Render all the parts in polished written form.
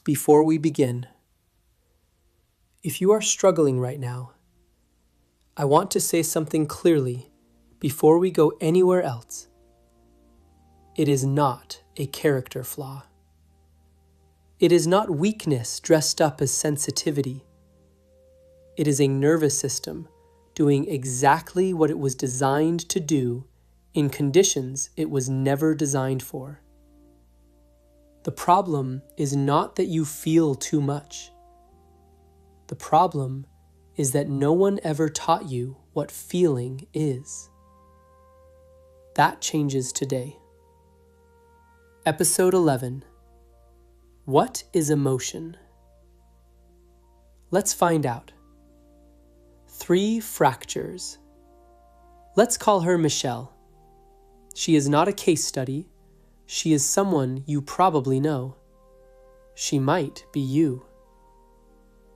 Before we begin, if you are struggling right now, I want to say something clearly before we go anywhere else. It is not a character flaw. It is not weakness dressed up as sensitivity. It is a nervous system doing exactly what it was designed to do in conditions it was never designed for. The problem is not that you feel too much. The problem is that no one ever taught you what feeling is. That changes today. Episode 11. What is emotion? Let's find out. 3 fractures. Let's call her Michelle. She is not a case study. She is someone you probably know. She might be you.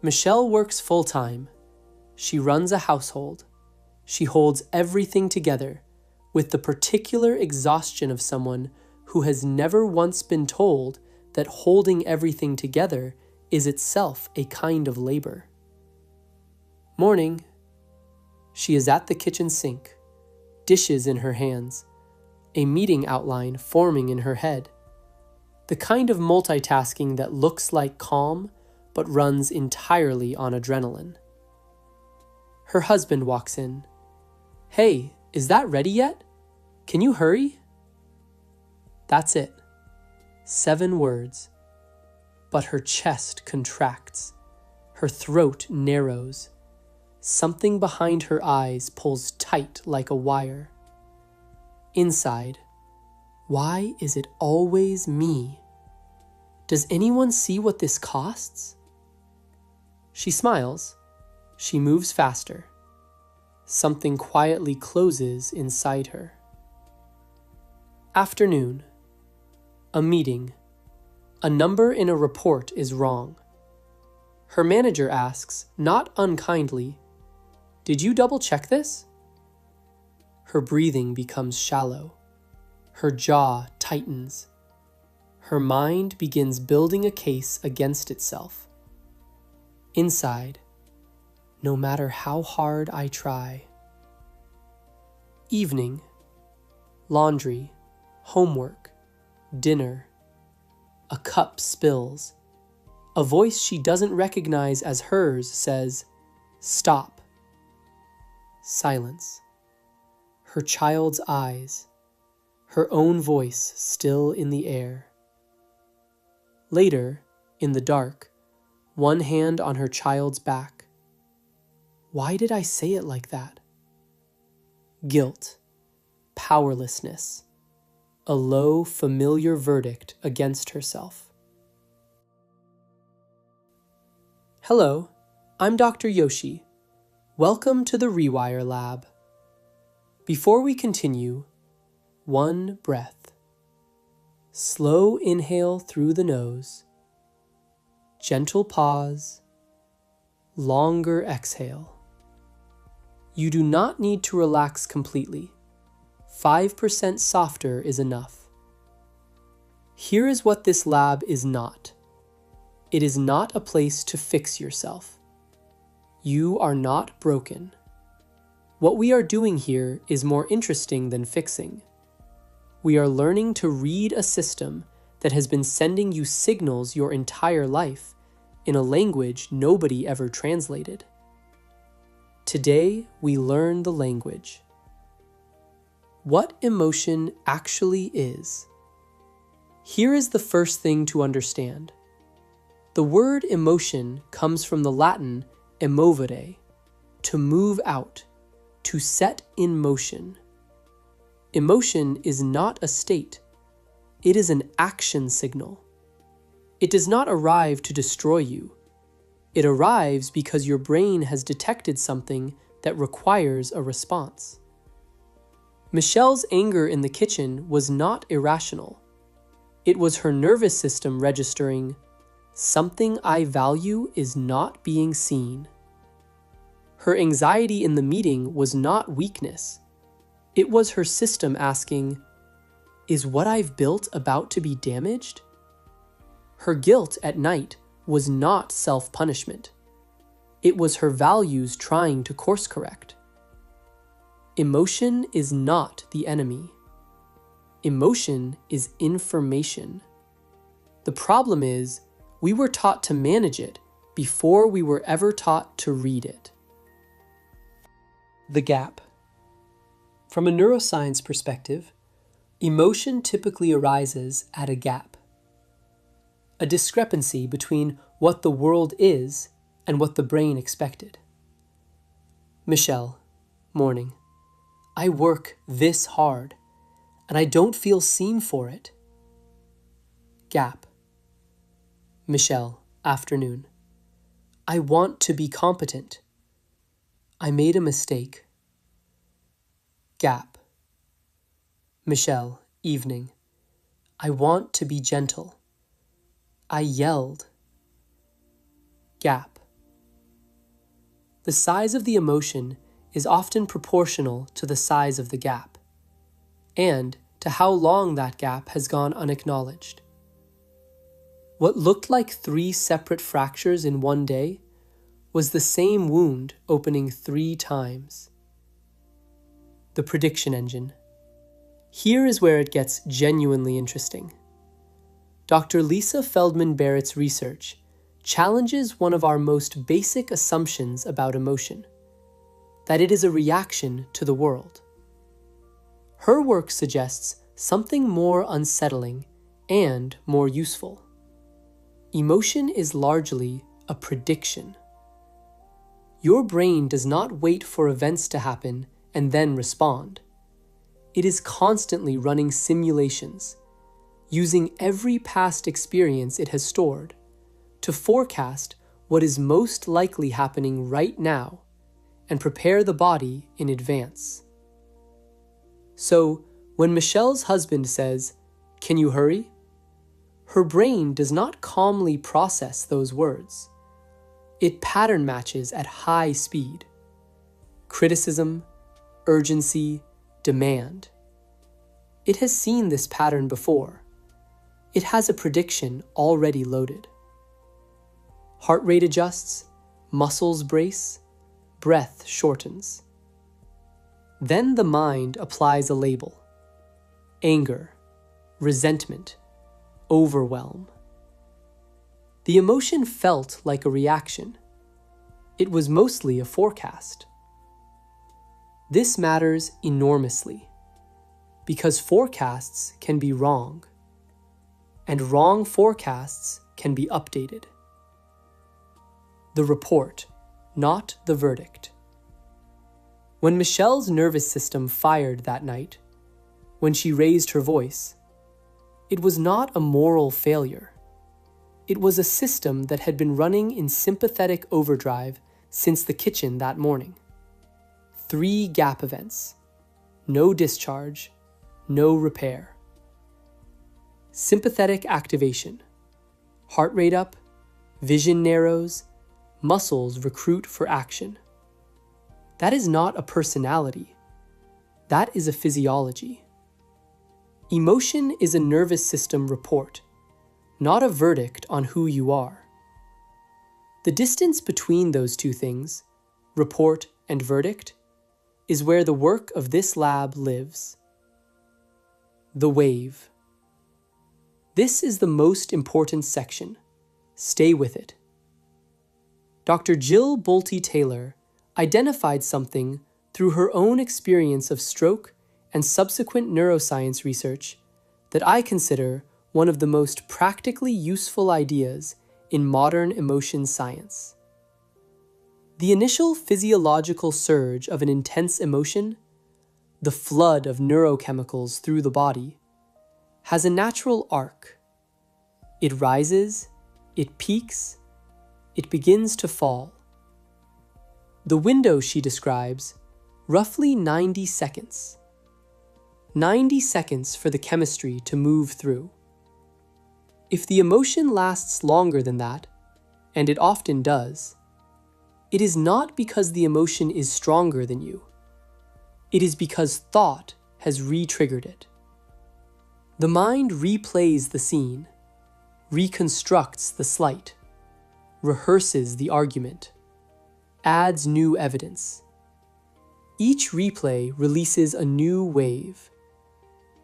Michelle works full-time. She runs a household. She holds everything together with the particular exhaustion of someone who has never once been told that holding everything together is itself a kind of labor. Morning. She is at the kitchen sink, dishes in her hands, a meeting outline forming in her head. The kind of multitasking that looks like calm but runs entirely on adrenaline. Her husband walks in. Hey, is that ready yet? Can you hurry? That's it. 7 words. But her chest contracts. Her throat narrows. Something behind her eyes pulls tight like a wire. Inside, why is it always me? Does anyone see what this costs? She smiles. She moves faster. Something quietly closes inside her. Afternoon. A meeting. A number in a report is wrong. Her manager asks, not unkindly, "Did you double-check this?" Her breathing becomes shallow. Her jaw tightens. Her mind begins building a case against itself. Inside, no matter how hard I try. Evening. Laundry, homework, dinner. A cup spills. A voice she doesn't recognize as hers says, "Stop." Silence. Her child's eyes. Her own voice still in the air. Later, in the dark, one hand on her child's back. Why did I say it like that? Guilt. Powerlessness. A low, familiar verdict against herself. Hello, I'm Dr. Yoshi. Welcome to the Rewire Lab. Before we continue, one breath. Slow inhale through the nose. Gentle pause. Longer exhale. You do not need to relax completely. 5% softer is enough. Here is what this lab is not. It is not a place to fix yourself. You are not broken. What we are doing here is more interesting than fixing. We are learning to read a system that has been sending you signals your entire life in a language nobody ever translated. Today, we learn the language. What emotion actually is. Here is the first thing to understand. The word emotion comes from the Latin emovere, to move out, to set in motion. Emotion is not a state. It is an action signal. It does not arrive to destroy you. It arrives because your brain has detected something that requires a response. Michelle's anger in the kitchen was not irrational. It was her nervous system registering, "Something I value is not being seen." Her anxiety in the meeting was not weakness. It was her system asking, "Is what I've built about to be damaged?" Her guilt at night was not self-punishment. It was her values trying to course correct. Emotion is not the enemy. Emotion is information. The problem is, we were taught to manage it before we were ever taught to read it. The gap. From a neuroscience perspective, emotion typically arises at a gap. A discrepancy between what the world is and what the brain expected. Michelle, morning. I work this hard, and I don't feel seen for it. Gap. Michelle, afternoon. I want to be competent. I made a mistake. Gap. Michelle, evening. I want to be gentle. I yelled. Gap. The size of the emotion is often proportional to the size of the gap, and to how long that gap has gone unacknowledged. What looked like 3 separate fractures in one day was the same wound opening 3 times. The prediction engine. Here is where it gets genuinely interesting. Dr. Lisa Feldman Barrett's research challenges one of our most basic assumptions about emotion, that it is a reaction to the world. Her work suggests something more unsettling and more useful. Emotion is largely a prediction. Your brain does not wait for events to happen and then respond. It is constantly running simulations, using every past experience it has stored to forecast what is most likely happening right now and prepare the body in advance. So, when Michelle's husband says, "Can you hurry?" her brain does not calmly process those words. It pattern matches at high speed. Criticism, urgency, demand. It has seen this pattern before. It has a prediction already loaded. Heart rate adjusts, muscles brace, breath shortens. Then the mind applies a label: anger, resentment, overwhelm. The emotion felt like a reaction. It was mostly a forecast. This matters enormously, because forecasts can be wrong, and wrong forecasts can be updated. The report, not the verdict. When Michelle's nervous system fired that night, when she raised her voice, it was not a moral failure. It was a system that had been running in sympathetic overdrive since the kitchen that morning. 3 gap events. No discharge, no repair. Sympathetic activation. Heart rate up, vision narrows, muscles recruit for action. That is not a personality. That is a physiology. Emotion is a nervous system report, not a verdict on who you are. The distance between those two things, report and verdict, is where the work of this lab lives. The wave. This is the most important section. Stay with it. Dr. Jill Bolte Taylor identified something through her own experience of stroke and subsequent neuroscience research that I consider one of the most practically useful ideas in modern emotion science. The initial physiological surge of an intense emotion, the flood of neurochemicals through the body, has a natural arc. It rises, it peaks, it begins to fall. The window she describes, roughly 90 seconds. 90 seconds for the chemistry to move through. If the emotion lasts longer than that, and it often does, it is not because the emotion is stronger than you. It is because thought has re-triggered it. The mind replays the scene. reconstructs the slight, rehearses the argument, adds new evidence. Each replay releases a new wave.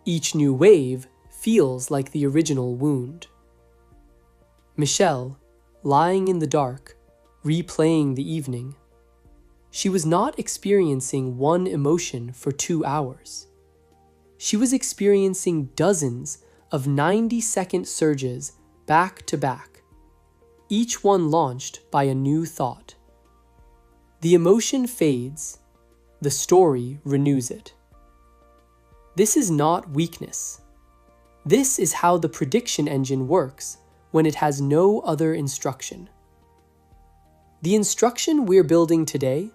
Each new wave feels like the original wound. Michelle, lying in the dark, replaying the evening. She was not experiencing one emotion for 2 hours. She was experiencing dozens of 90-second surges back to back, each one launched by a new thought. The emotion fades, the story renews it. This is not weakness. This is how the prediction engine works when it has no other instruction. The instruction we're building today: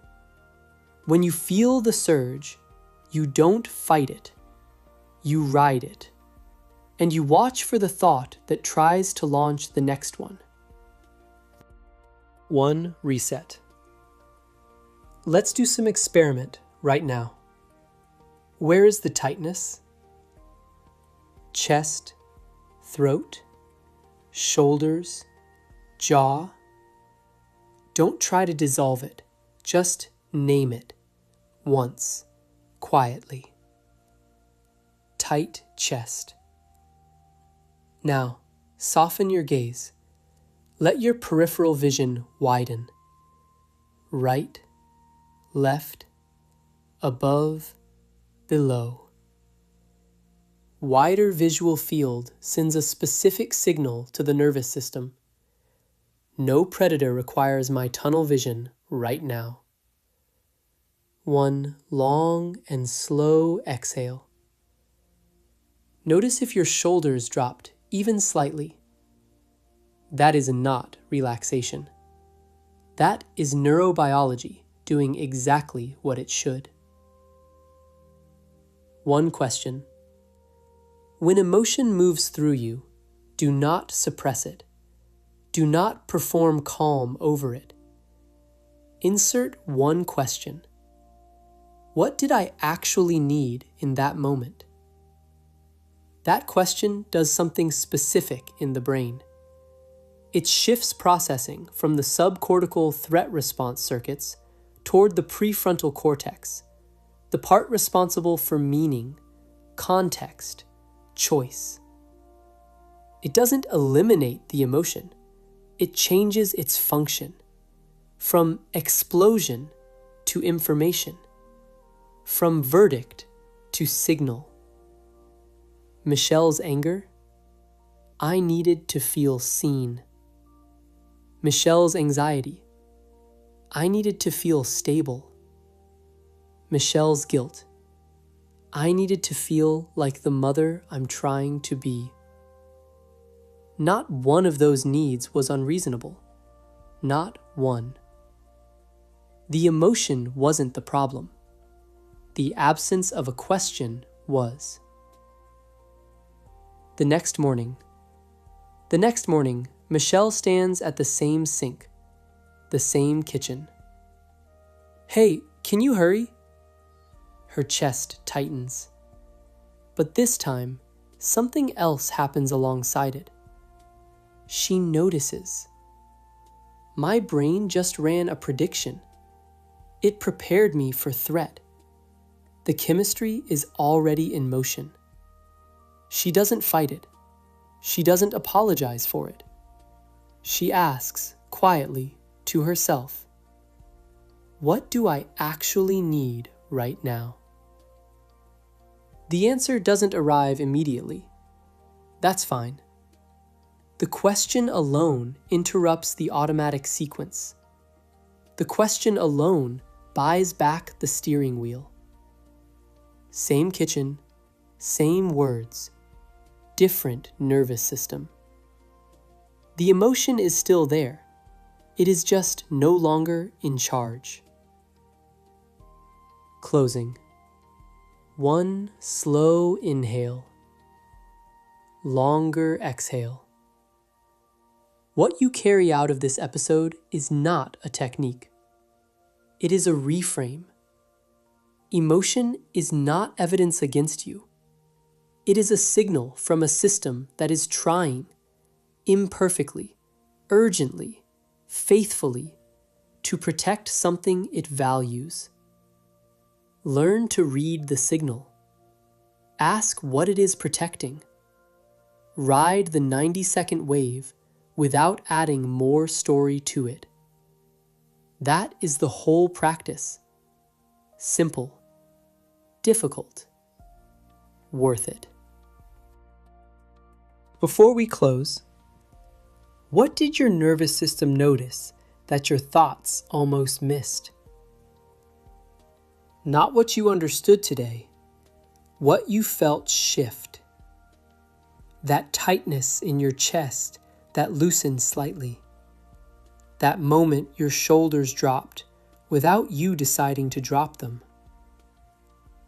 when you feel the surge, you don't fight it, you ride it, and you watch for the thought that tries to launch the next one. 1. Reset. Let's do some experiment right now. Where is the tightness? Chest, throat, shoulders, jaw. Don't try to dissolve it, just name it once, quietly. Tight chest. Now, soften your gaze. Let your peripheral vision widen. Right, left, above, below. Wider visual field sends a specific signal to the nervous system. No predator requires my tunnel vision right now. 1 long and slow exhale. Notice if your shoulders dropped even slightly. That is not relaxation. That is neurobiology doing exactly what it should. 1 question. When emotion moves through you, do not suppress it. Do not perform calm over it. Insert 1 question. What did I actually need in that moment? That question does something specific in the brain. It shifts processing from the subcortical threat response circuits toward the prefrontal cortex, the part responsible for meaning, context, choice. It doesn't eliminate the emotion. It changes its function from explosion to information, from verdict to signal. Michelle's anger? I needed to feel seen. Michelle's anxiety? I needed to feel stable. Michelle's guilt? I needed to feel like the mother I'm trying to be. Not one of those needs was unreasonable. Not one. The emotion wasn't the problem. The absence of a question was. The next morning, Michelle stands at the same sink, the same kitchen. Hey, can you hurry? Her chest tightens. But this time, something else happens alongside it. She notices. My brain just ran a prediction. It prepared me for threat. The chemistry is already in motion. She doesn't fight it. She doesn't apologize for it. She asks, quietly, to herself, what do I actually need right now? The answer doesn't arrive immediately. That's fine. The question alone interrupts the automatic sequence. The question alone buys back the steering wheel. Same kitchen, same words, different nervous system. The emotion is still there. It is just no longer in charge. Closing. 1 slow inhale. Longer exhale. What you carry out of this episode is not a technique. It is a reframe. Emotion is not evidence against you. It is a signal from a system that is trying, imperfectly, urgently, faithfully, to protect something it values. Learn to read the signal. Ask what it is protecting. Ride the 90-second wave without adding more story to it. That is the whole practice. Simple, difficult, worth it. Before we close, what did your nervous system notice that your thoughts almost missed? Not what you understood today, what you felt shift. That tightness in your chest that loosened slightly. That moment your shoulders dropped without you deciding to drop them.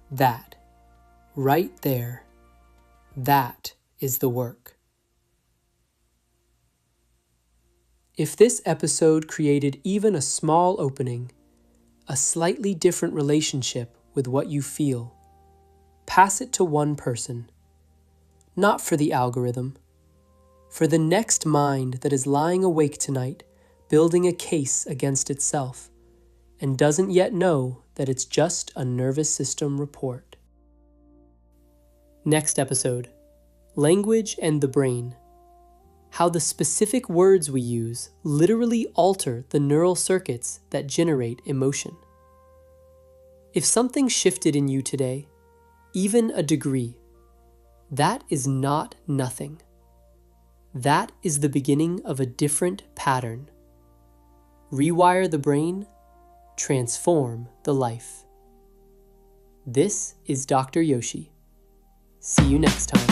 That, right there, that is the work. If this episode created even a small opening, a slightly different relationship with what you feel, pass it to one person. Not for the algorithm, for the next mind that is lying awake tonight, building a case against itself, and doesn't yet know that it's just a nervous system report. Next episode, Language and the Brain. How the specific words we use literally alter the neural circuits that generate emotion. If something shifted in you today, even a degree, that is not nothing. That is the beginning of a different pattern. Rewire the brain, transform the life. This is Dr. Yoshi. See you next time.